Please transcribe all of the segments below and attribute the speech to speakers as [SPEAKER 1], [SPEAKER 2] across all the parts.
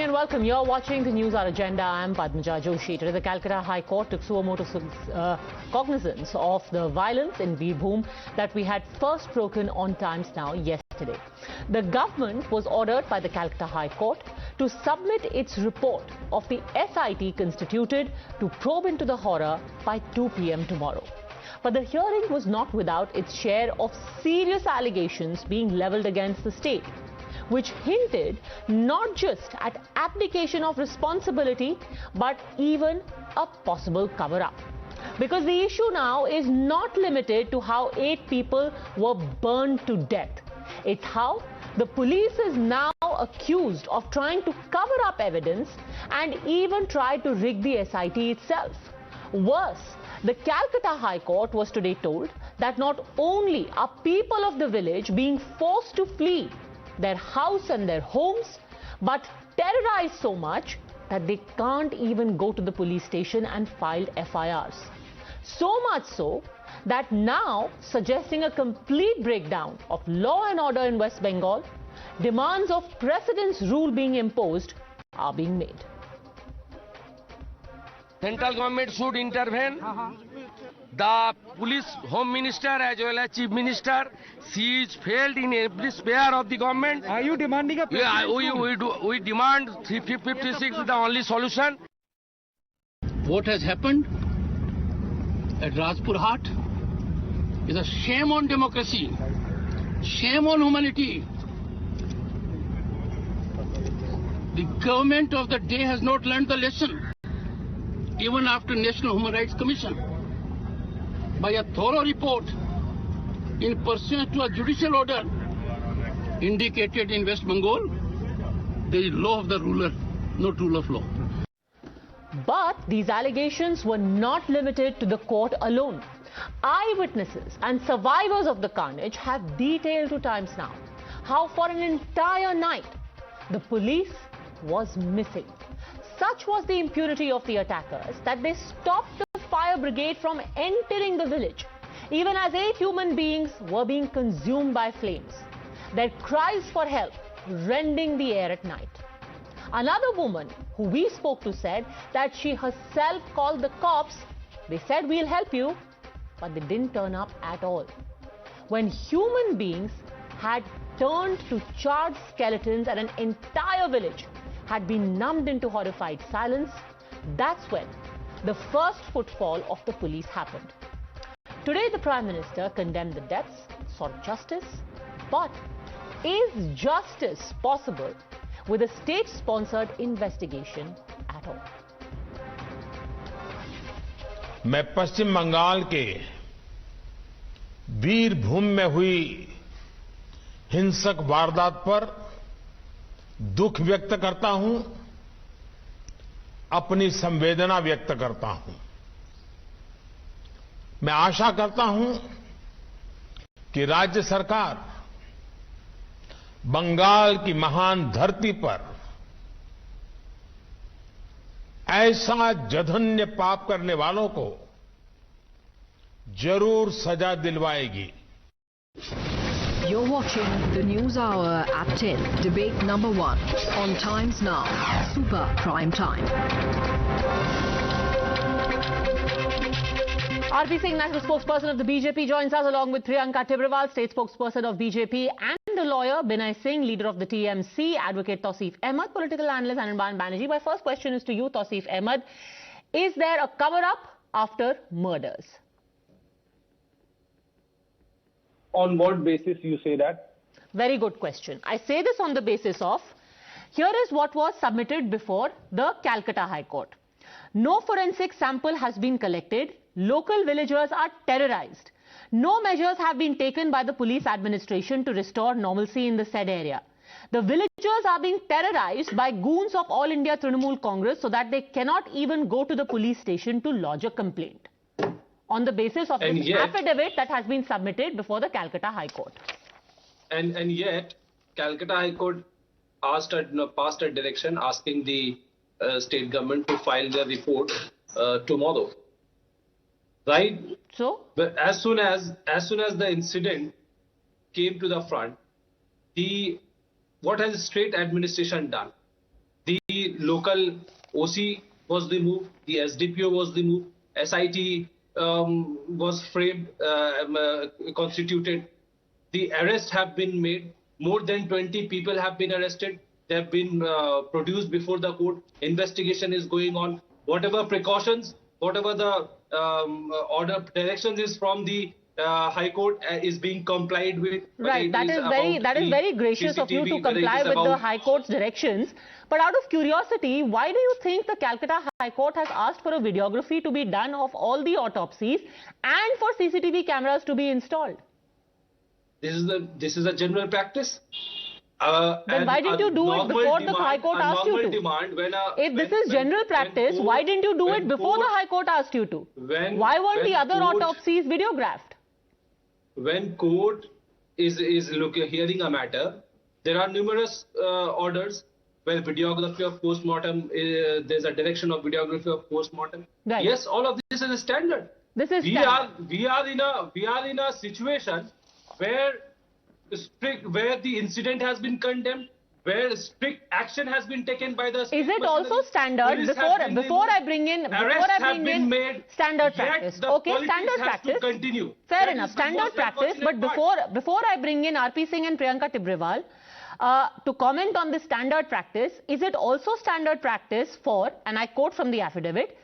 [SPEAKER 1] and welcome. You're watching the NewsHour Agenda. I'm Padma Joshi. Today, the Calcutta High Court took suo motu cognizance of the violence in Birbhum that we had first broken on Times Now yesterday. The government was ordered by the Calcutta High Court to submit its report of the SIT constituted to probe into the horror by 2 p.m. tomorrow. But the hearing was not without its share of serious allegations being levelled against the state, which hinted not just at abdication of responsibility, but even a possible cover-up. Because the issue now is not limited to how 8 people were burned to death. It's how the police is now accused of trying to cover up evidence and even try to rig the SIT itself. Worse, the Calcutta High Court was today told that not only are people of the village being forced to flee their house and their homes, but terrorized so much that they can't even go to the police station and file FIRs. So much so that now, suggesting a complete breakdown of law and order in West Bengal, demands of precedence rule being imposed are being made.
[SPEAKER 2] Central government should intervene. The police, home minister as well as chief minister, she is failed in every sphere of the government.
[SPEAKER 3] Are you demanding a
[SPEAKER 2] we demand 356 is the only solution.
[SPEAKER 4] What has happened at Rampurhat is a shame on democracy, shame on humanity. The government of the day has not learned the lesson, even after National Human Rights Commission, by a thorough report in pursuant to a judicial order indicated in West Bengal, there is law of the ruler, not rule of law.
[SPEAKER 1] But these allegations were not limited to the court alone. Eyewitnesses and survivors of the carnage have detailed to Times Now how for an entire night the police was missing. Such was the impunity of the attackers that they stopped the fire brigade from entering the village, even as 8 human beings were being consumed by flames. Their cries for help rending the air at night. Another woman who we spoke to said that she herself called the cops. They said, "We'll help you," but they didn't turn up at all. When human beings had turned to charred skeletons and an entire village had been numbed into horrified silence, that's when the first footfall of the police happened. Today, the Prime Minister condemned the deaths, sought justice, but is justice possible with a state-sponsored investigation at all?
[SPEAKER 5] मैं पश्चिम बंगाल के बीरभूम में हुई हिंसक वारदात पर दुख व्यक्त करता हूं, अपनी संवेदना व्यक्त करता हूं। मैं आशा करता हूं कि राज्य सरकार बंगाल की महान धरती पर ऐसा जघन्य पाप करने वालों को जरूर सजा दिलवाएगी।
[SPEAKER 6] You're watching the News Hour at 10, debate number 1 on Times Now, Super Prime Time.
[SPEAKER 1] RP Singh, national spokesperson of the BJP, joins us along with Priyanka Tibrewal, state spokesperson of BJP, and the lawyer Binay Singh, leader of the TMC, advocate Tausif Ahmed, political analyst Anirban Banerjee. My first question is to you, Tausif Ahmed. Is there a cover-up after murders?
[SPEAKER 3] On what basis you say that?
[SPEAKER 1] Very good question. I say this on the basis of, here is what was submitted before the Calcutta High Court. No forensic sample has been collected. Local villagers are terrorized. No measures have been taken by the police administration to restore normalcy in the said area. The villagers are being terrorized by goons of All India Trinamool Congress so that they cannot even go to the police station to lodge a complaint, on the basis of this affidavit that has been submitted before the Calcutta High Court.
[SPEAKER 7] And yet, Calcutta High Court passed a direction asking the state government to file their report tomorrow, right?
[SPEAKER 1] So,
[SPEAKER 7] but as soon as the incident came to the front, what has the state administration done? The local OC was removed, the SDPO was removed, SIT was framed, constituted. The arrests have been made. More than 20 people have been arrested. They have been produced before the court. Investigation is going on. Whatever precautions, whatever the order directions is from the High Court is being complied with.
[SPEAKER 1] Right, that is very gracious of you to comply with the High Court's directions. But out of curiosity, why do you think the Calcutta High Court has asked for a videography to be done of all the autopsies and for CCTV cameras to be installed?
[SPEAKER 7] This is a general practice.
[SPEAKER 1] Then why didn't you do it before the High Court asked you to? If this is general practice, why didn't you do it before the High Court asked you to? Why weren't the other autopsies videographed?
[SPEAKER 7] When court is hearing a matter, there are numerous orders where videography of post-mortem, there's a direction of videography of post-mortem.
[SPEAKER 1] Right.
[SPEAKER 7] Yes, all of this is a standard.
[SPEAKER 1] This is
[SPEAKER 7] we are in a situation where the incident has been condemned, where strict action has been taken by the state.
[SPEAKER 1] Is it also standard before I bring in standard practice? Okay, standard practice.
[SPEAKER 7] Continue.
[SPEAKER 1] Fair enough, standard practice. But before I bring in RP Singh and Priyanka Tibrewal to comment on this standard practice, is it also standard practice for, and I quote from the affidavit,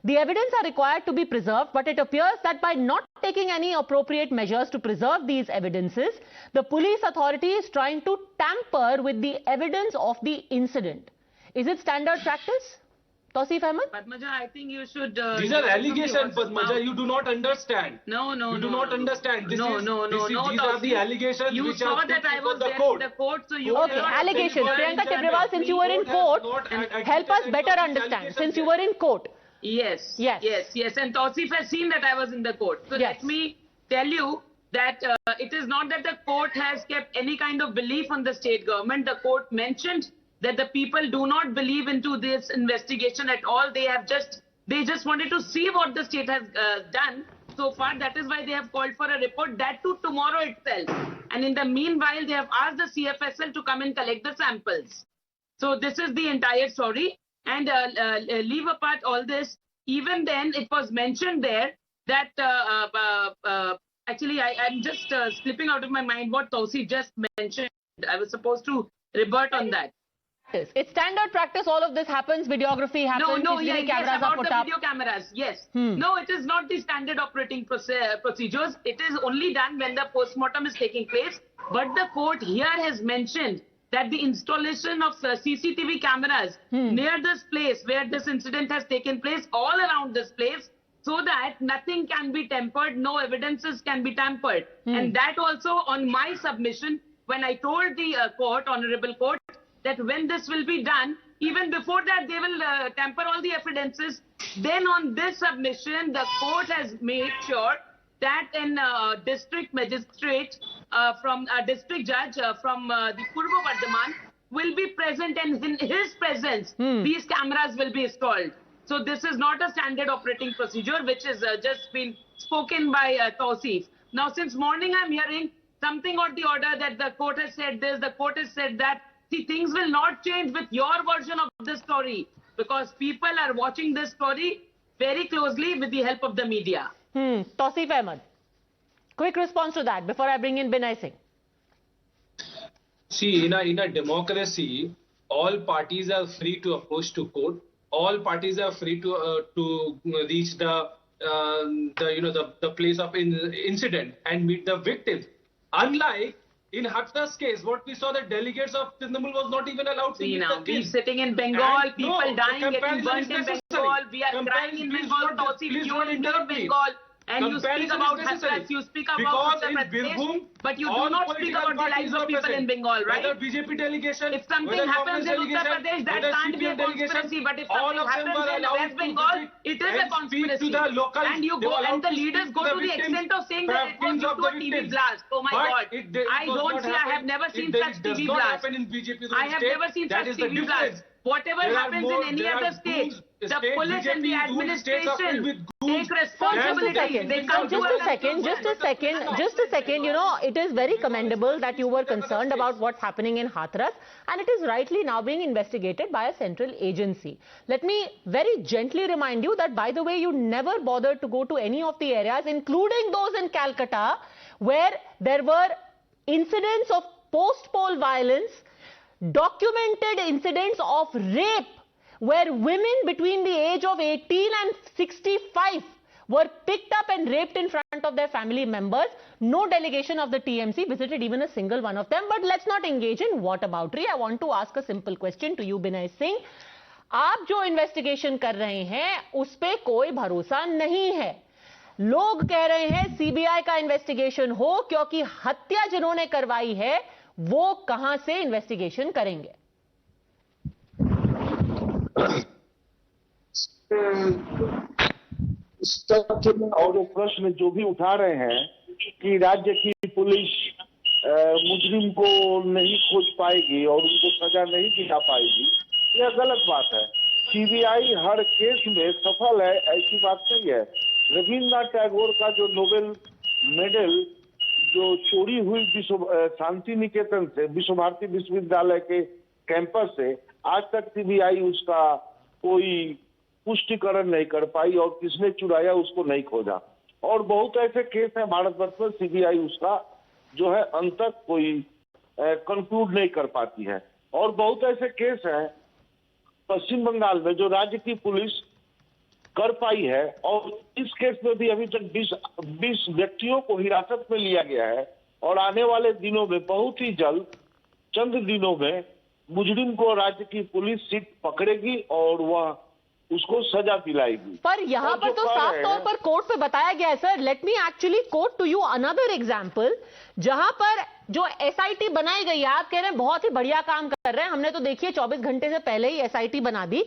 [SPEAKER 1] the evidence are required to be preserved, but it appears that by not taking any appropriate measures to preserve these evidences, the police authority is trying to tamper with the evidence of the incident. Is it standard practice? Tawseef Ahmed?
[SPEAKER 8] Padmaja, I think you should...
[SPEAKER 7] These are allegations, Padmaja. You do not understand.
[SPEAKER 8] No.
[SPEAKER 7] You do not understand. These are the allegations
[SPEAKER 8] you
[SPEAKER 7] which
[SPEAKER 8] saw
[SPEAKER 7] are
[SPEAKER 8] that I was
[SPEAKER 7] the
[SPEAKER 8] there
[SPEAKER 7] court.
[SPEAKER 8] in the court, so you...
[SPEAKER 1] Okay, allegations. Priyanka Tibrewal, since you were in court, help us better understand. Since you were in court.
[SPEAKER 8] Yes. And Tawseef has seen that I was in the court. So let me tell you that it is not that the court has kept any kind of belief on the state government. The court mentioned that the people do not believe into this investigation at all. They just wanted to see what the state has done so far. That is why they have called for a report, that too tomorrow itself. And in the meanwhile, they have asked the CFSL to come and collect the samples. So this is the entire story. And leave apart all this, even then it was mentioned there that actually I'm just slipping out of my mind what Tawseef just mentioned. I was supposed to rebut on that.
[SPEAKER 1] It's standard practice, all of this happens, videography happens, cameras are put up.
[SPEAKER 8] Video cameras, yes. No, it is not the standard operating procedures. It is only done when the post-mortem is taking place. But the court here has mentioned that the installation of CCTV cameras near this place where this incident has taken place, all around this place, so that nothing can be tampered, no evidences can be tampered. And that also on my submission, when I told the court, Honorable Court, that when this will be done, even before that they will tamper all the evidences, then on this submission, the court has made sure that a district magistrate from a district judge from the Purva Bardhaman will be present, and in his presence, these cameras will be installed. So this is not a standard operating procedure, which is just been spoken by Tawseef. Now, since morning, I'm hearing something on the order that the court has said this, the court has said that. See, things will not change with your version of the story, because people are watching this story very closely with the help of the media.
[SPEAKER 1] Tawseef Ahmed, quick response to that before I bring in Binay Singh.
[SPEAKER 7] See, in a democracy, all parties are free to approach to court. All parties are free to reach the place of incident and meet the victims. Unlike in Hatna's case, what we saw, the delegates of Trinamool was not even allowed to meet the
[SPEAKER 8] we sitting in Bengal, people dying, getting burnt in Bengal, we are crying in Bengal, Tawseef, you are in Bengal. And you speak about Hatras, you speak about Uttar Pradesh, but you do not speak about the lives of people in Bengal, right?
[SPEAKER 7] BJP delegation,
[SPEAKER 8] if something happens in Uttar Pradesh, that can't be a conspiracy. But if something happens in West Bengal, it is a conspiracy. And you go, and the leaders go to the extent of saying that it was due to a TV blast. Oh my God! I have never seen such TV blast. I have never seen such TV blast. Whatever happens in any other state, the police and the administration take responsibility. They can't do
[SPEAKER 1] Just a second. You know, it is very commendable that you were concerned about what's happening in Hathras, and it is rightly now being investigated by a central agency. Let me very gently remind you that, by the way, you never bothered to go to any of the areas, including those in Calcutta, where there were incidents of post-poll violence, documented incidents of rape, where women between the age of 18 and 65 were picked up and raped in front of their family members. No delegation of the TMC visited even a single one of them. But let's not engage in whataboutery. I want to ask a simple question to you, Binay Singh. आप जो investigation कर रहे हैं उस पे कोई भरोसा नहीं है. लोग कह रहे हैं सीबीआई का इन्वेस्टिगेशन हो, क्योंकि हत्या जिन्होंने करवाई है वो कहां से इन्वेस्टिगेशन करेंगे?
[SPEAKER 9] और वो प्रश्न जो भी उठा रहे हैं कि राज्य की पुलिस मुजरिम को नहीं खोज पाएगी और उनको सजा नहीं दिला पाएगी, यह गलत बात है. सीबीआई हर केस में सफल है, ऐसी बात नहीं है. रविन्द्रनाथ टैगोर का जो नोबेल मेडल जो चोरी हुई शांतिनिकेतन से, विश्व भारती विश्वविद्यालय के कैंपस से, आज तक सीबीआई उसका कोई पुष्टिकरण नहीं कर पाई और किसने चुराया उसको नहीं खोजा. और बहुत ऐसे केस हैं भारतवर्ष में, सीबीआई उसका जो है अंत तक कोई कंक्लूड नहीं कर पाती है. और बहुत ऐसे केस हैं पश्चिम बंगाल में जो राज्य की पुलिस कर पाई है, और इस केस में भी अभी तक 20 व्यक्तियों को हिरासत में लिया गया है. और आने वाले दिनों में, बहुत ही जल्द, चंद दिनों में मुजरिम को राज्य की पुलिस सीट पकड़ेगी और वह उसको सजा दिलाएगी.
[SPEAKER 1] पर यहाँ पर तो साफ तौर पर कोर्ट पे बताया गया है sir. Let me actually quote to you another example, जहां पर जो एसआईटी बनाई गई है, आप कह रहे हैं बहुत ही बढ़िया काम कर रहे हैं, हमने तो देखिए 24 घंटे से पहले ही एसआईटी बना दी.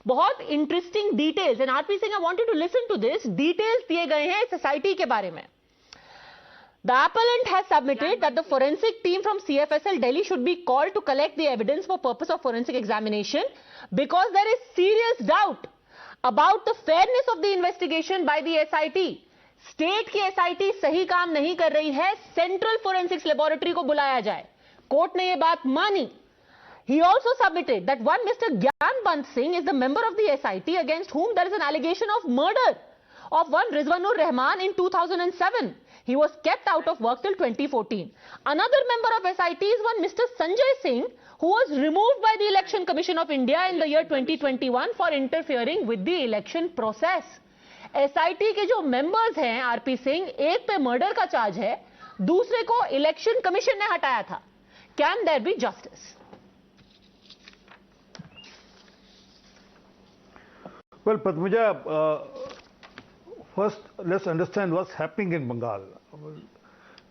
[SPEAKER 1] बहुत interesting details, and RP Singh, I wanted to listen to this. Details दिए गए हैं इस एसआईटी के बारे में. The appellant has submitted that the forensic team from CFSL Delhi should be called to collect the evidence for purpose of forensic examination because there is serious doubt about the fairness of the investigation by the SIT. State की SIT सही काम नहीं कर रही है, Central Forensics Laboratory को बुलाया जाए. कोर्ट ने ये बात मानी. He also submitted that one Mr. Gyanbant Singh is the member of the SIT against whom there is an allegation of murder of one Rizwanur Rahman in 2007. He was kept out of work till 2014. Another member of SIT is one Mr. Sanjay Singh, who was removed by the Election Commission of India in the year 2021 for interfering with the election process. SIT के जो members हैं RP Singh, एक पे murder का charge है, दूसरे को election commission ने हटाया था. Can there be justice?
[SPEAKER 10] Well, Padmaja, first let's understand what's happening in Bengal.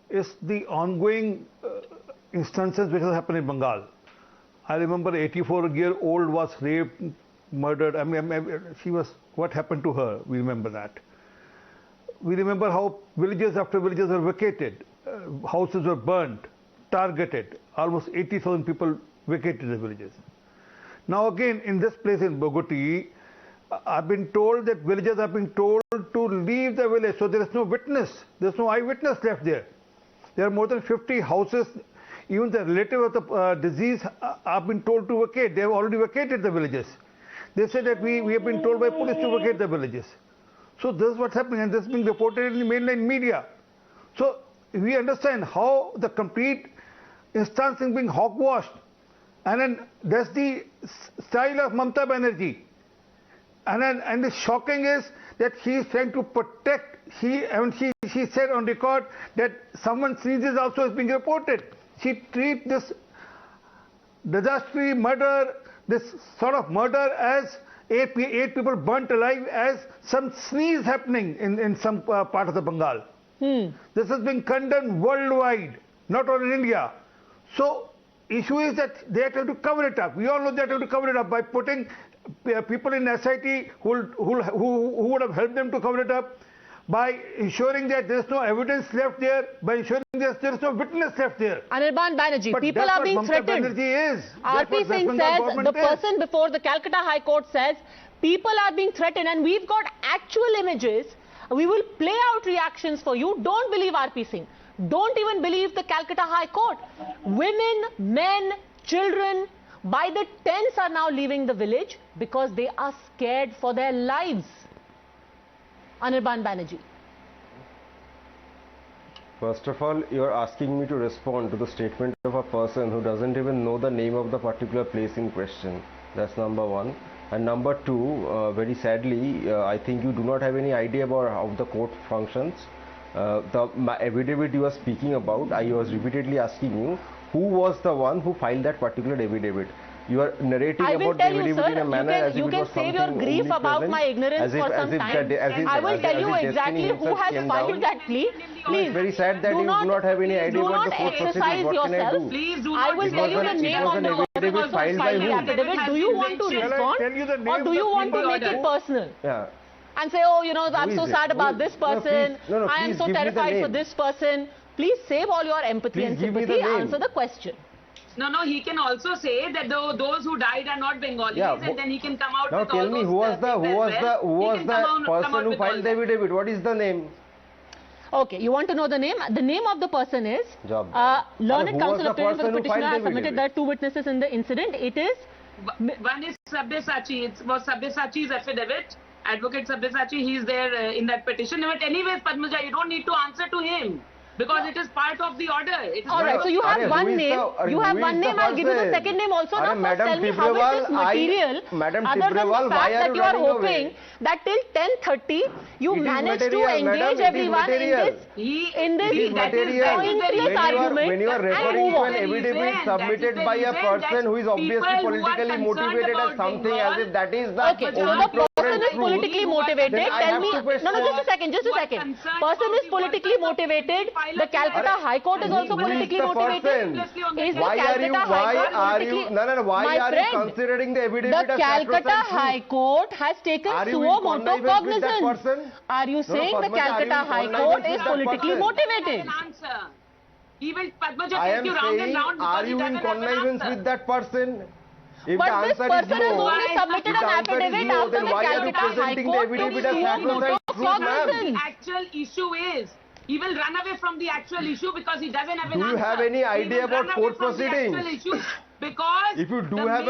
[SPEAKER 10] It's the ongoing instances which have happened in Bengal. I remember 84-year-old was raped, murdered. I mean, she was, what happened to her? We remember that. We remember how villages after villages were vacated, houses were burned, targeted. Almost 80,000 people vacated the villages. Now again, in this place in Bogtui, I've been told that villagers have been told to leave the village, so there is no witness, there is no eyewitness left there. There are more than 50 houses. Even the relative of the disease have been told to vacate. They have already vacated the villages. They said that we have been told by police to vacate the villages. So this is what's happening, and this is being reported in the mainland media. So we understand how the complete instance is being hogwashed, and then that's the style of Mamata Banerjee. And the shocking is that she is trying to protect. She said on record that someone sneezes also is being reported. She treats this disastrous murder, this sort of murder, as eight people burnt alive, as some sneeze happening in some part of the Bengal. This has been condemned worldwide, not only in India. So issue is that they are trying to cover it up. We all know they are trying to cover it up by putting people in SIT who would have helped them to cover it up, by ensuring that there is no evidence left there, by ensuring that there is no witness left there.
[SPEAKER 1] Anirban Banerjee,
[SPEAKER 10] But
[SPEAKER 1] people
[SPEAKER 10] that's
[SPEAKER 1] are being
[SPEAKER 10] what Mamata
[SPEAKER 1] threatened.
[SPEAKER 10] Banerjee is. That's
[SPEAKER 1] RP
[SPEAKER 10] what West
[SPEAKER 1] Singh
[SPEAKER 10] Bengal
[SPEAKER 1] says,
[SPEAKER 10] government
[SPEAKER 1] the
[SPEAKER 10] is.
[SPEAKER 1] person before the Calcutta High Court says, people are being threatened, and we've got actual images. We will play out reactions for you. Don't believe RP Singh. Don't even believe the Calcutta High Court. Women, men, children, by the tens are now leaving the village because they are scared for their lives. Anirban Banerjee.
[SPEAKER 11] First of all, you're asking me to respond to the statement of a person who doesn't even know the name of the particular place in question. That's number one. And number two, very sadly, I think you do not have any idea about how the court functions. The affidavit you are speaking about, I was repeatedly asking you, who was the one who filed that particular affidavit? You are narrating about the affidavit in a manner as if
[SPEAKER 1] you
[SPEAKER 11] it
[SPEAKER 1] can
[SPEAKER 11] was
[SPEAKER 1] save
[SPEAKER 11] something
[SPEAKER 1] your grief about my ignorance for some time. I will tell you exactly who has filed that plea. Please,
[SPEAKER 11] it's very sad that you do not have any idea about the court proceedings. What can I do?
[SPEAKER 1] Please do not. I will tell you the name of the person who filed the affidavit. Do you want to respond, or do you want to make it personal?
[SPEAKER 11] Yeah.
[SPEAKER 1] And say, oh, you know, I'm so sad about this person. I am so terrified for this person. Please save all your empathy and sympathy. Answer the question.
[SPEAKER 8] No, he can also say that those who died are not Bengalis, and then he can come out with all those.
[SPEAKER 11] Now tell me, who was the person who filed the affidavit? What is the name?
[SPEAKER 1] Okay, you want to know the name? The name of the person is Learned Counsel appearing for the petitioner has submitted there are two witnesses in the incident. It is
[SPEAKER 8] one is Sabyasachi. It was Sabyasachi's affidavit. Advocate Sabyasachi, he is there in that petition. But anyways, Padmaja, you don't need to answer to him. Because it is part of the order.
[SPEAKER 1] Alright, so you have one name. You have one name. I'll give you the second name also. Now first tell me how is this material, other than the fact that you are hoping that till 10:30 you managed to engage everyone in this pointless argument.
[SPEAKER 11] When you are referring to an affidavit submitted by a person who is obviously politically motivated as something as if that is the
[SPEAKER 1] okay, so the person is politically motivated. Tell me, no, just a second. Person is politically motivated. The Calcutta High Court is also politically motivated.
[SPEAKER 11] Why are you considering the affidavit
[SPEAKER 1] the Calcutta High Court has taken suo motu cognizance. Are you saying the Calcutta High Court is politically motivated?
[SPEAKER 11] I am saying, are you in connivance with that person? If
[SPEAKER 1] but this person has only submitted an affidavit after the Calcutta High Court took suo motu cognizance.
[SPEAKER 8] The actual issue is, he will run away from the actual issue because he doesn't have an answer.
[SPEAKER 11] Do you have any idea about court proceedings?
[SPEAKER 8] Because
[SPEAKER 11] if you do have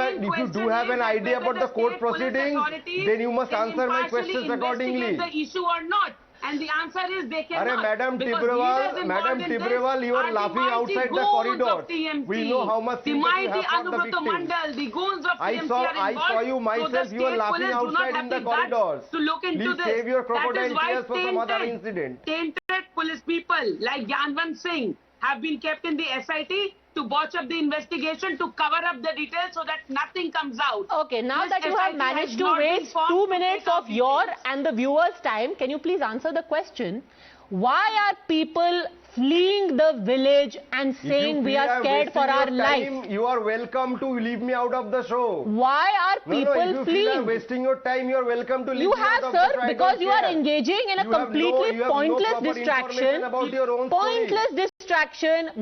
[SPEAKER 11] an idea about the court proceedings, then you must answer my questions accordingly.
[SPEAKER 8] The issue or not? And the answer is they cannot.
[SPEAKER 11] Madam Tibrewal, you are laughing outside the corridor. We know how much sympathy you have for the victims.
[SPEAKER 8] The goons of TMC
[SPEAKER 11] I saw you myself, you are laughing outside in the corridors.
[SPEAKER 8] To look into
[SPEAKER 11] Please save your crocodile tears for some other incident.
[SPEAKER 8] Tainted police people like Janvan Singh have been kept in the SIT to botch up the investigation, to cover up the details so that nothing comes out.
[SPEAKER 1] Okay, now that you have managed to waste 2 minutes of your and the viewers' time, can you please answer the question? Why are people fleeing the village and saying we are scared for our life?
[SPEAKER 11] You are welcome to leave me out of the show.
[SPEAKER 1] Why are people
[SPEAKER 11] if
[SPEAKER 1] fleeing?
[SPEAKER 11] You are wasting your time, you are welcome to leave me out of the show.
[SPEAKER 1] You have, sir, because you are engaging in a completely pointless distraction.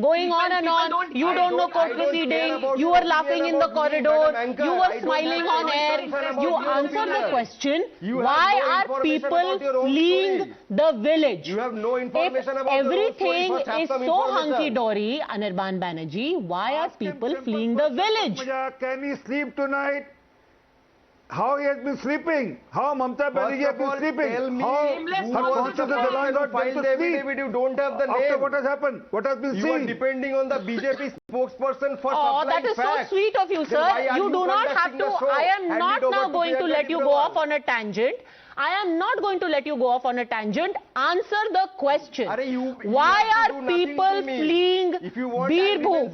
[SPEAKER 1] Going on and on. You don't know court proceeding. You were laughing in the corridor. You were smiling on air. You answer the question. Why are people fleeing the village?
[SPEAKER 11] You have no information about
[SPEAKER 1] everything is so hunky-dory, Anirban Banerjee, why are people fleeing the village?
[SPEAKER 10] Can he sleep tonight? How he has been sleeping? How Mamata Banerjee has been sleeping?
[SPEAKER 11] Tell me,
[SPEAKER 10] you
[SPEAKER 11] don't have the name.
[SPEAKER 10] After what has happened? What has been seen?
[SPEAKER 11] You are depending on the BJP spokesperson for
[SPEAKER 1] supplying
[SPEAKER 11] facts.
[SPEAKER 1] That is so sweet of you, sir. You do not have to. I am not now going to let you go off on a tangent. I am not going to let you go off on a tangent. Answer the question. Why are people fleeing Birbhum?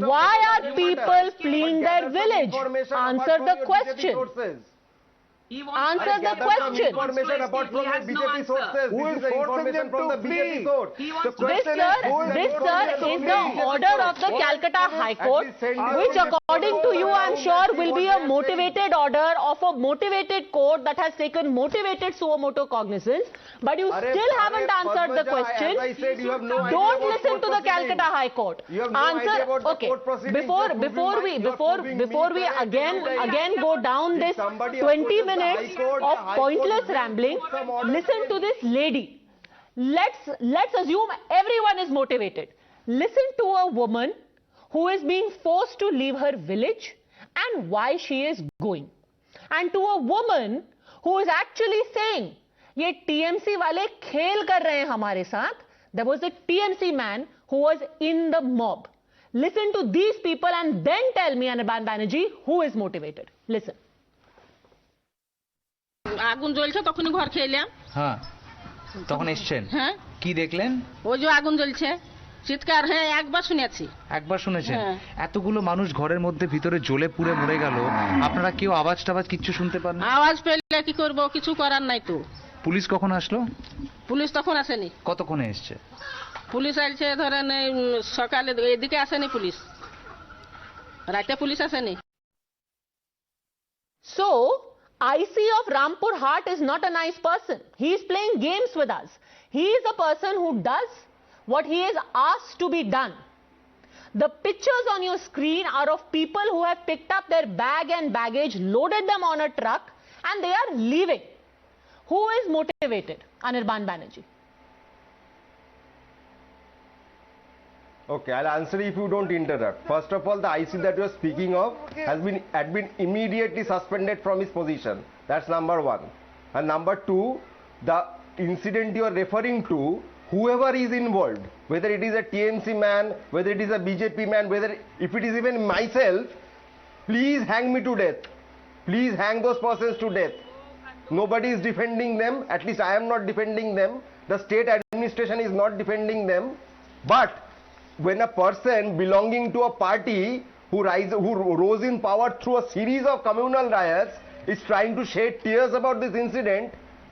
[SPEAKER 1] Why are people fleeing their village? Answer the question. Answer the question.
[SPEAKER 11] Information apart from the BJP sources.
[SPEAKER 10] Who
[SPEAKER 11] This
[SPEAKER 10] is
[SPEAKER 11] is the
[SPEAKER 10] forcing
[SPEAKER 11] information
[SPEAKER 10] them
[SPEAKER 11] from the
[SPEAKER 10] to
[SPEAKER 11] BJP
[SPEAKER 10] flee?
[SPEAKER 11] source. The question
[SPEAKER 1] This,
[SPEAKER 11] is
[SPEAKER 1] sir, is the order of the Calcutta High Court, which according to you, I'm sure, will be a motivated order of a motivated court that has taken motivated suo moto cognizance. But you still haven't answered the question.
[SPEAKER 11] As I said, you have no idea
[SPEAKER 1] Don't
[SPEAKER 11] about
[SPEAKER 1] listen
[SPEAKER 11] court
[SPEAKER 1] to the
[SPEAKER 11] proceedings.
[SPEAKER 1] Calcutta High Court.
[SPEAKER 11] You have no idea about the court proceedings.
[SPEAKER 1] Before we again go down this 20 minutes of pointless rambling, listen to this lady. Let's assume everyone is motivated. Listen to a woman who is being forced to leave her village and why she is going. And to a woman who is actually saying, ये TMC वाले खेल कर रहे हैं हमारे साथ. There was a TMC man who was in the mob. Listen to these people and then tell me, Anirban Banerjee, who is motivated. Listen.
[SPEAKER 12] আগুন জ্বলছে তখনই ঘর খেলাম।
[SPEAKER 13] হ্যাঁ, তখন এসেছেন।
[SPEAKER 12] হ্যাঁ,
[SPEAKER 13] কি দেখলেন?
[SPEAKER 12] ওই যে আগুন জ্বলছে, চিৎকার। হ্যাঁ, একবার শুনেছি।
[SPEAKER 13] একবার শুনেছেন? এতগুলো মানুষ ঘরের মধ্যে ভিতরে জ্বলে পুড়ে মরে গেল, আপনারা কেউ আওয়াজ টাওয়াজ কিচ্ছু শুনতে পান না?
[SPEAKER 12] আওয়াজ পেলে কি করব, কিছু করার নাই তো।
[SPEAKER 13] পুলিশ কখন আসলো?
[SPEAKER 12] পুলিশ তখন আসেনি।
[SPEAKER 13] কতক্ষণে এসেছে?
[SPEAKER 12] পুলিশ আসছে ধরেন সকালে, এদিকে আসেনি পুলিশ, রাতে পুলিশ আসেনি।
[SPEAKER 1] So, IC of Rampurhat is not a nice person. He is playing games with us. He is a person who does what he is asked to be done. The pictures on your screen are of people who have picked up their bag and baggage, loaded them on a truck, and they are leaving. Who is motivated? Anirban Banerjee.
[SPEAKER 11] Okay, I'll answer if you don't interrupt. First of all, the IC that you are speaking of had been immediately suspended from his position. That's number one. And number two, the incident you are referring to, whoever is involved, whether it is a TMC man, whether it is a BJP man, whether if it is even myself, please hang me to death. Please hang those persons to death. Nobody is defending them. At least I am not defending them. The state administration is not defending them. But when a person belonging to a party who rose in power through a series of communal riots is trying to shed tears about this incident,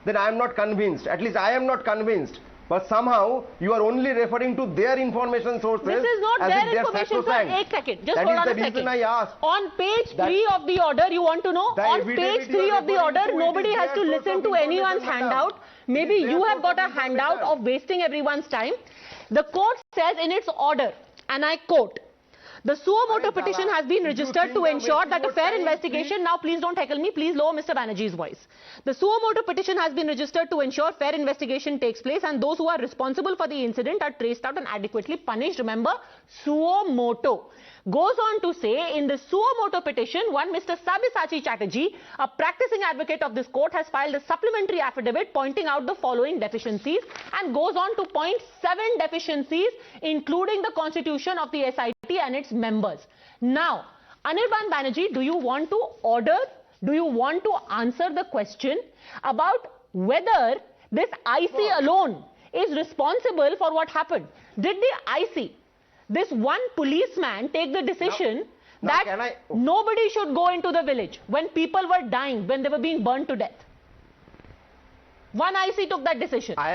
[SPEAKER 11] then I am not convinced. At least I am not convinced. But somehow you are only referring to their information sources.
[SPEAKER 1] This is not their information, sir. One second. Just hold on a second.
[SPEAKER 11] I asked.
[SPEAKER 1] On page 3 of the order, you want to know? On page 3 of the order, nobody has to listen to anyone's handout. Maybe you have got a handout of wasting everyone's time. The court says in its order, and I quote, the suo moto petition has been registered to ensure that a fair investigation, now please don't heckle me, please lower Mr. Banerjee's voice. The suo moto petition has been registered to ensure fair investigation takes place and those who are responsible for the incident are traced out and adequately punished. Remember, suo moto. Goes on to say, in the suo moto petition, one Mr. Sabyasachi Chatterjee, a practicing advocate of this court, has filed a supplementary affidavit pointing out the following deficiencies and goes on to point 7 deficiencies, including the constitution of the SIT and its members. Now, Anirban Banerjee, do you want to answer the question about whether this IC alone is responsible for what happened? Did the IC, this one policeman, take the decision that nobody should go into the village when people were dying, when they were being burned to death? One IC took that decision.
[SPEAKER 11] I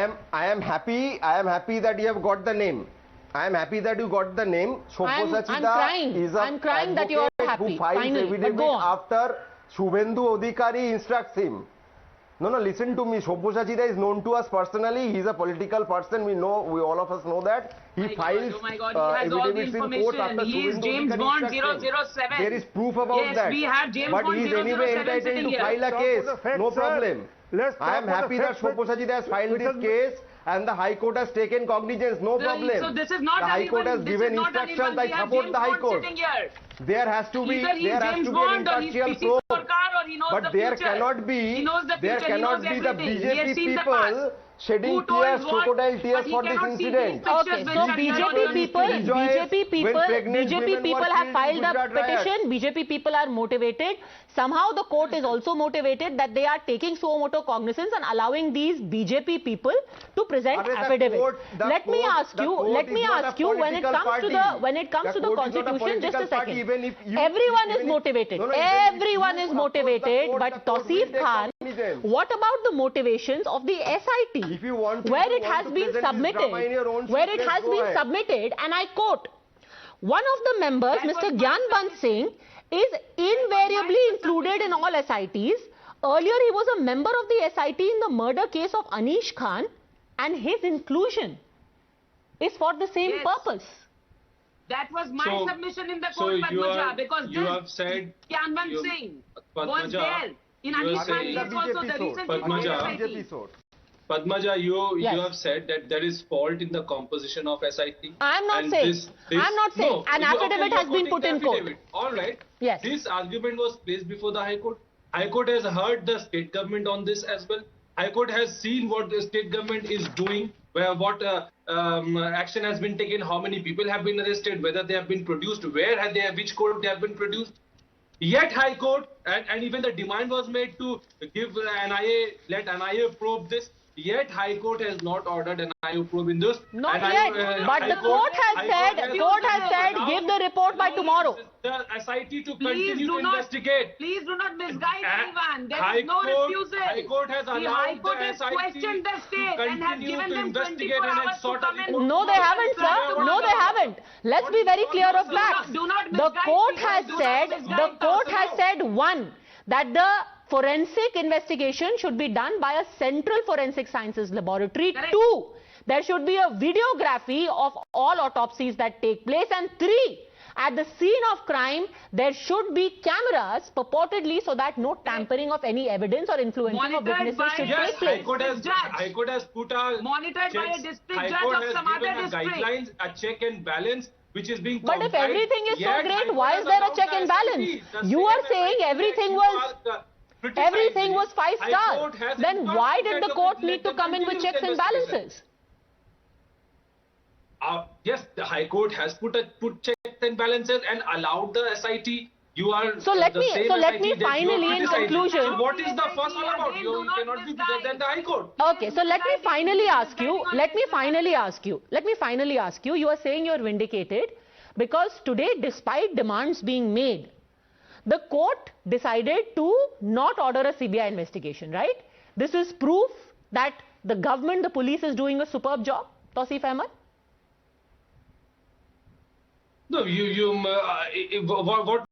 [SPEAKER 11] am happy that you have got the name. I am happy that you got the name.
[SPEAKER 1] I'm crying that you are happy.
[SPEAKER 11] Who files
[SPEAKER 1] Finally,
[SPEAKER 11] affidavit after Shubhendu Adhikari instructs him. No, listen to me. Shobbosachida is known to us personally. He is a political person. We all of us know that. He files affidavits in court after
[SPEAKER 8] He is
[SPEAKER 11] Shubhendu
[SPEAKER 8] James
[SPEAKER 11] Adhikari
[SPEAKER 8] Bond
[SPEAKER 11] instructs him.
[SPEAKER 8] 007.
[SPEAKER 11] There is proof about that.
[SPEAKER 8] Yes, we have James
[SPEAKER 11] But
[SPEAKER 8] Bond
[SPEAKER 11] he is anyway
[SPEAKER 8] 007
[SPEAKER 11] entitled
[SPEAKER 8] sitting
[SPEAKER 11] to
[SPEAKER 8] here.
[SPEAKER 11] file a case. No problem. I am happy that Shobbosachida has filed this case and the High Court has taken cognizance. No problem.
[SPEAKER 8] So this is not
[SPEAKER 11] the High Court has given instructions. I support the High Court. There has to be an impartial probe. But there cannot be the BJP people shedding tears, crocodile tears for this incident.
[SPEAKER 1] Okay, so BJP people have filed a petition. BJP people are motivated. Somehow the court is also motivated that they are taking suo moto cognizance and allowing these BJP people to present affidavits. Let me ask you, when it comes to the constitution, just a second.
[SPEAKER 11] even if you,
[SPEAKER 1] everyone
[SPEAKER 11] even
[SPEAKER 1] is
[SPEAKER 11] if-
[SPEAKER 1] motivated.
[SPEAKER 11] No, no,
[SPEAKER 1] Everyone
[SPEAKER 11] even
[SPEAKER 1] is
[SPEAKER 11] if you
[SPEAKER 1] motivated,
[SPEAKER 11] support
[SPEAKER 1] but
[SPEAKER 11] the court,
[SPEAKER 1] Tausif
[SPEAKER 11] will they
[SPEAKER 1] Khan,
[SPEAKER 11] cognizance?
[SPEAKER 1] what about the motivations of the SIT?
[SPEAKER 11] If you want to,
[SPEAKER 1] where
[SPEAKER 11] if you
[SPEAKER 1] it has
[SPEAKER 11] want to
[SPEAKER 1] been
[SPEAKER 11] present this drama in your own
[SPEAKER 1] submitted, where
[SPEAKER 11] shape,
[SPEAKER 1] it
[SPEAKER 11] let's
[SPEAKER 1] has
[SPEAKER 11] go
[SPEAKER 1] been
[SPEAKER 11] ahead.
[SPEAKER 1] submitted, and I quote, one of the members, Mr. Gyanbant Singh, is invariably included in all SITs. Earlier, he was a member of the SIT in the murder case of Anish Khan, and his inclusion is for the same purpose.
[SPEAKER 8] That was my
[SPEAKER 7] So-
[SPEAKER 8] submission in the
[SPEAKER 7] so
[SPEAKER 8] court,
[SPEAKER 7] you
[SPEAKER 8] Padma Joshi,
[SPEAKER 7] are-
[SPEAKER 8] because
[SPEAKER 7] you
[SPEAKER 8] this
[SPEAKER 7] have said-
[SPEAKER 8] Gyanbant
[SPEAKER 7] you-
[SPEAKER 8] Singh
[SPEAKER 7] Padma
[SPEAKER 8] was
[SPEAKER 7] Joshi,
[SPEAKER 8] there. In
[SPEAKER 7] you are
[SPEAKER 8] Anish Khan
[SPEAKER 7] saying-
[SPEAKER 8] case also, the recent
[SPEAKER 7] Padma
[SPEAKER 8] report
[SPEAKER 7] Joshi.
[SPEAKER 8] of SIT.
[SPEAKER 7] Padmaja, you
[SPEAKER 1] Yes.
[SPEAKER 7] have said that there is fault in the composition of SIT.
[SPEAKER 1] I'm not
[SPEAKER 7] and
[SPEAKER 1] saying.
[SPEAKER 7] this-
[SPEAKER 1] I'm not saying.
[SPEAKER 7] No,
[SPEAKER 1] An
[SPEAKER 7] you-
[SPEAKER 1] affidavit
[SPEAKER 7] you're
[SPEAKER 1] has been
[SPEAKER 7] quoting
[SPEAKER 1] put
[SPEAKER 7] the
[SPEAKER 1] in court.
[SPEAKER 7] affidavit. All right.
[SPEAKER 1] Yes.
[SPEAKER 7] This argument was placed before the High Court. High Court has heard the state government on this as well. High Court has seen what the state government is doing, where what action has been taken, how many people have been arrested, whether they have been produced, where have they, which court they have been produced. Yet High Court, and even the demand was made to give NIA, let NIA probe this. Yet High Court has not ordered NIA probe in this.
[SPEAKER 1] Not
[SPEAKER 7] And
[SPEAKER 1] yet, but
[SPEAKER 7] High
[SPEAKER 1] the court has
[SPEAKER 7] High
[SPEAKER 1] said, give the report by tomorrow.
[SPEAKER 7] The SIT to
[SPEAKER 8] Please
[SPEAKER 7] continue
[SPEAKER 8] do
[SPEAKER 7] to
[SPEAKER 8] not-
[SPEAKER 7] investigate.
[SPEAKER 8] Please do not misguide anyone. There
[SPEAKER 7] High
[SPEAKER 8] is no
[SPEAKER 7] Court-
[SPEAKER 8] refusal.
[SPEAKER 7] High Court has
[SPEAKER 8] The
[SPEAKER 7] allowed
[SPEAKER 8] High Court
[SPEAKER 7] the
[SPEAKER 8] has
[SPEAKER 7] SIT
[SPEAKER 8] questioned the state and has
[SPEAKER 7] continue
[SPEAKER 8] given
[SPEAKER 7] to
[SPEAKER 8] them
[SPEAKER 7] investigate
[SPEAKER 8] 24
[SPEAKER 7] and
[SPEAKER 8] hours to
[SPEAKER 7] sort of
[SPEAKER 8] come and...
[SPEAKER 1] No, they haven't, sir. No, they haven't. Let's be very clear of facts.
[SPEAKER 8] Do not
[SPEAKER 1] The
[SPEAKER 8] misguide
[SPEAKER 1] court
[SPEAKER 8] people.
[SPEAKER 1] has
[SPEAKER 8] Do not
[SPEAKER 1] said,
[SPEAKER 8] misguide
[SPEAKER 1] the court
[SPEAKER 8] us.
[SPEAKER 1] has said, one, that the forensic investigation should be done by a Central Forensic Sciences Laboratory.
[SPEAKER 8] Correct.
[SPEAKER 1] Two, there should be a videography of all autopsies that take place. And three, at the scene of crime, there should be cameras purportedly so that no tampering of any evidence or influencing of
[SPEAKER 8] Monitored
[SPEAKER 1] witnesses
[SPEAKER 8] by-
[SPEAKER 1] should
[SPEAKER 7] Yes,
[SPEAKER 1] take place.
[SPEAKER 7] High Court has put a
[SPEAKER 8] Monitored by a
[SPEAKER 7] checks.
[SPEAKER 8] district
[SPEAKER 7] High
[SPEAKER 8] judge
[SPEAKER 7] Court
[SPEAKER 8] of
[SPEAKER 7] has
[SPEAKER 8] some other
[SPEAKER 7] given a
[SPEAKER 8] district.
[SPEAKER 7] guidelines, a check and balance, which is being
[SPEAKER 1] But if
[SPEAKER 7] complied.
[SPEAKER 1] everything is so
[SPEAKER 7] Yet High
[SPEAKER 1] great,
[SPEAKER 7] Court
[SPEAKER 1] why
[SPEAKER 7] has
[SPEAKER 1] is there a
[SPEAKER 7] allowed
[SPEAKER 1] check
[SPEAKER 7] the
[SPEAKER 1] and
[SPEAKER 7] SIT.
[SPEAKER 1] balance?
[SPEAKER 7] The
[SPEAKER 1] You
[SPEAKER 7] same
[SPEAKER 1] are saying
[SPEAKER 7] SIT
[SPEAKER 1] everything
[SPEAKER 7] you
[SPEAKER 1] was...
[SPEAKER 7] are, criticizing.
[SPEAKER 1] Everything was 5
[SPEAKER 7] High
[SPEAKER 1] stars.
[SPEAKER 7] Court has
[SPEAKER 1] Then
[SPEAKER 7] endorsed
[SPEAKER 1] why
[SPEAKER 7] that
[SPEAKER 1] did the
[SPEAKER 7] of
[SPEAKER 1] court
[SPEAKER 7] let
[SPEAKER 1] need to
[SPEAKER 7] them
[SPEAKER 1] come in with
[SPEAKER 7] continue
[SPEAKER 1] checks
[SPEAKER 7] the
[SPEAKER 1] and
[SPEAKER 7] investigation.
[SPEAKER 1] balances?
[SPEAKER 7] Yes, the High Court has put checks and balances and allowed the SIT. You are
[SPEAKER 1] So let
[SPEAKER 7] the
[SPEAKER 1] me-
[SPEAKER 7] same
[SPEAKER 1] so let
[SPEAKER 7] SIT
[SPEAKER 1] me
[SPEAKER 7] that you are
[SPEAKER 1] finally, in
[SPEAKER 7] criticizing.
[SPEAKER 1] conclusion-
[SPEAKER 7] So what is the fuss all about?
[SPEAKER 8] Again,
[SPEAKER 7] You
[SPEAKER 8] do not
[SPEAKER 7] cannot be
[SPEAKER 8] misguide.
[SPEAKER 7] bigger than the High Court.
[SPEAKER 1] Okay, so let me finally ask you, you are saying you're vindicated because today, despite demands being made, the court decided to not order a CBI investigation, right? This is proof that the government, the police is doing a superb job, Tausif Ahmed?
[SPEAKER 7] No, what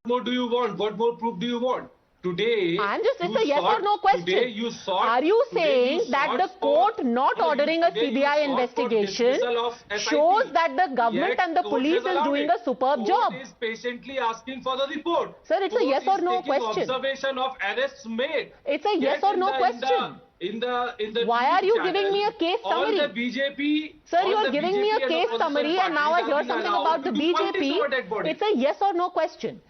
[SPEAKER 7] more do you want? What more proof do you want? Today,
[SPEAKER 1] It's a yes or no question.
[SPEAKER 7] Today you sought,
[SPEAKER 1] Are you
[SPEAKER 7] today
[SPEAKER 1] saying
[SPEAKER 7] you
[SPEAKER 1] that
[SPEAKER 7] sought
[SPEAKER 1] the court not
[SPEAKER 7] no,
[SPEAKER 1] ordering a
[SPEAKER 7] today you
[SPEAKER 1] CBI
[SPEAKER 7] sought for
[SPEAKER 1] investigation
[SPEAKER 7] dismissal of SIT.
[SPEAKER 1] shows that the government
[SPEAKER 7] Yet
[SPEAKER 1] and the
[SPEAKER 7] court
[SPEAKER 1] police
[SPEAKER 7] has
[SPEAKER 1] is
[SPEAKER 7] allowed
[SPEAKER 1] doing
[SPEAKER 7] it.
[SPEAKER 1] a superb job?
[SPEAKER 7] Court is patiently asking for the report.
[SPEAKER 1] Sir, it's a
[SPEAKER 7] Court
[SPEAKER 1] yes
[SPEAKER 7] is
[SPEAKER 1] or no
[SPEAKER 7] taking
[SPEAKER 1] question.
[SPEAKER 7] Observation of arrests made.
[SPEAKER 1] It's a yes
[SPEAKER 7] Yet
[SPEAKER 1] or no question.
[SPEAKER 7] In the
[SPEAKER 1] Why are you giving me a case summary?
[SPEAKER 7] All the BJP.
[SPEAKER 1] Sir,
[SPEAKER 7] all
[SPEAKER 1] you are
[SPEAKER 7] the
[SPEAKER 1] giving me
[SPEAKER 7] BJP
[SPEAKER 1] a
[SPEAKER 7] and
[SPEAKER 1] case
[SPEAKER 7] opposition
[SPEAKER 1] summary and now I
[SPEAKER 7] parties
[SPEAKER 1] hear
[SPEAKER 7] are being
[SPEAKER 1] something
[SPEAKER 7] allowed
[SPEAKER 1] about the
[SPEAKER 7] to do politics over dead
[SPEAKER 1] BJP.
[SPEAKER 7] bodies.
[SPEAKER 1] It's a yes or no question.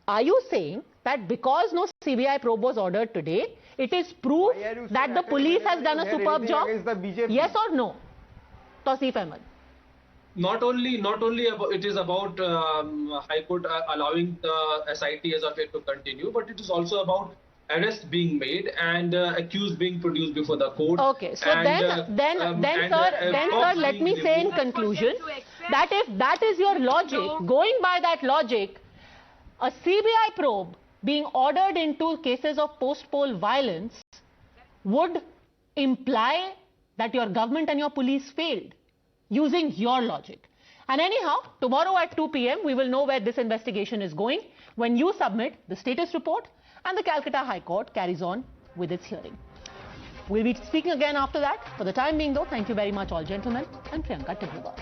[SPEAKER 1] Are you saying that because no CBI probe was ordered today, it is proof
[SPEAKER 11] Why are you
[SPEAKER 1] that
[SPEAKER 11] saying
[SPEAKER 1] the police has done a
[SPEAKER 11] had
[SPEAKER 1] superb
[SPEAKER 11] anything
[SPEAKER 1] job?
[SPEAKER 11] against the BJP?
[SPEAKER 1] Yes or no? Tausif Ahmed.
[SPEAKER 7] Not only about, it is about High Court allowing the SIT as of yet to continue, but it is also about arrests being made and accused being produced before the court.
[SPEAKER 1] Okay, so
[SPEAKER 7] and,
[SPEAKER 1] sir, let me say in conclusion that if that is your logic, going by that logic, a CBI probe being ordered into cases of post-poll violence would imply that your government and your police failed, using your logic. And anyhow, tomorrow at 2 p.m. we will know where this investigation is going when you submit the status report and the Calcutta High Court carries on with its hearing. We'll be speaking again after that. For the time being though, thank you very much all gentlemen and Priyanka Tibrewal.